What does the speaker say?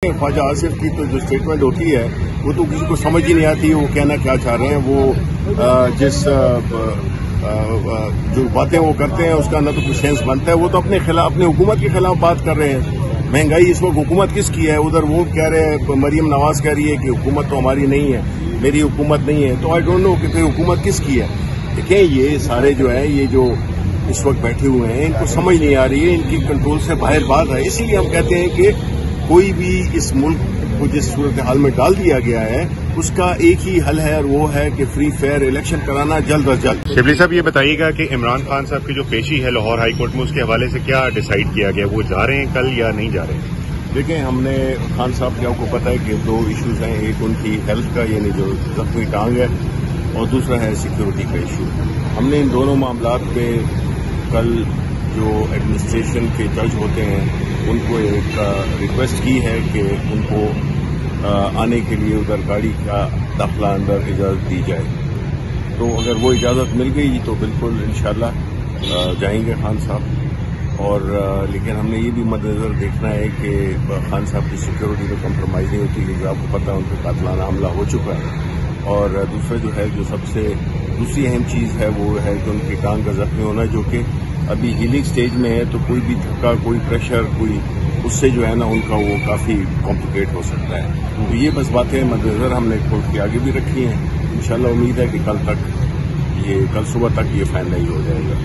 ख्वाजा आसिफ की तो जो स्टेटमेंट होती है वो तो किसी को समझ ही नहीं आती, वो कहना क्या चाह रहे हैं। वो जो बातें वो करते हैं उसका न तो कुछ सेंस बनता है। वो तो अपने खिलाफ, अपने हुकूमत के खिलाफ बात कर रहे हैं। महंगाई इस वक्त हुकूमत किसकी है? उधर वो कह रहे हैं, मरियम नवाज कह रही है कि हुकूमत तो हमारी नहीं है, मेरी हुकूमत नहीं है। तो आई डोंट नो कि फिर हुकूमत किसकी है। देखिए, ये सारे जो है, ये जो इस वक्त बैठे हुए हैं, इनको समझ नहीं आ रही है, इनकी कंट्रोल से बाहर बात है। इसीलिए हम कहते हैं कि कोई भी इस मुल्क को जिस सूरत हाल में डाल दिया गया है उसका एक ही हल है, और वो है कि फ्री फेयर इलेक्शन कराना जल्द अज जल्द। शिबली साहब, ये बताइएगा कि इमरान खान साहब की जो पेशी है लाहौर हाई कोर्ट में, उसके हवाले से क्या डिसाइड किया गया? वो जा रहे हैं कल या नहीं जा रहे हैं? देखें, हमने खान साहब के, आपको पता है कि दो इश्यूज हैं। एक उनकी हेल्थ का, यानी जो जख्मी टांग है, और दूसरा है सिक्योरिटी का इशू। हमने इन दोनों मामलात पे कल जो एडमिनिस्ट्रेशन के जज होते हैं उनको एक रिक्वेस्ट की है कि उनको आने के लिए उधर गाड़ी का दाखिला अंदर इजाज़त दी जाए। तो अगर वो इजाज़त मिल गई तो बिल्कुल इंशाल्लाह जाएंगे खान साहब। और लेकिन हमने ये भी मद्देनजर देखना है कि खान साहब की सिक्योरिटी तो कम्प्रोमाइज़ नहीं होती, क्योंकि आपको पता है उन पर कातलाना हमला हो चुका है। और दूसरा जो है, जो सबसे दूसरी अहम चीज़ है वो है कि उनकी टांग का जख्मी होना, जो कि अभी हीलिंग स्टेज में है। तो कोई भी धक्का, कोई प्रेशर, कोई उससे जो है ना उनका वो काफ़ी कॉम्प्लिकेट हो सकता है। तो ये बस बातें मद्देनजर हमने कोर्ट के आगे भी रखी हैं। इंशाल्लाह उम्मीद है कि कल सुबह तक ये फाइनलाइज हो जाएगा।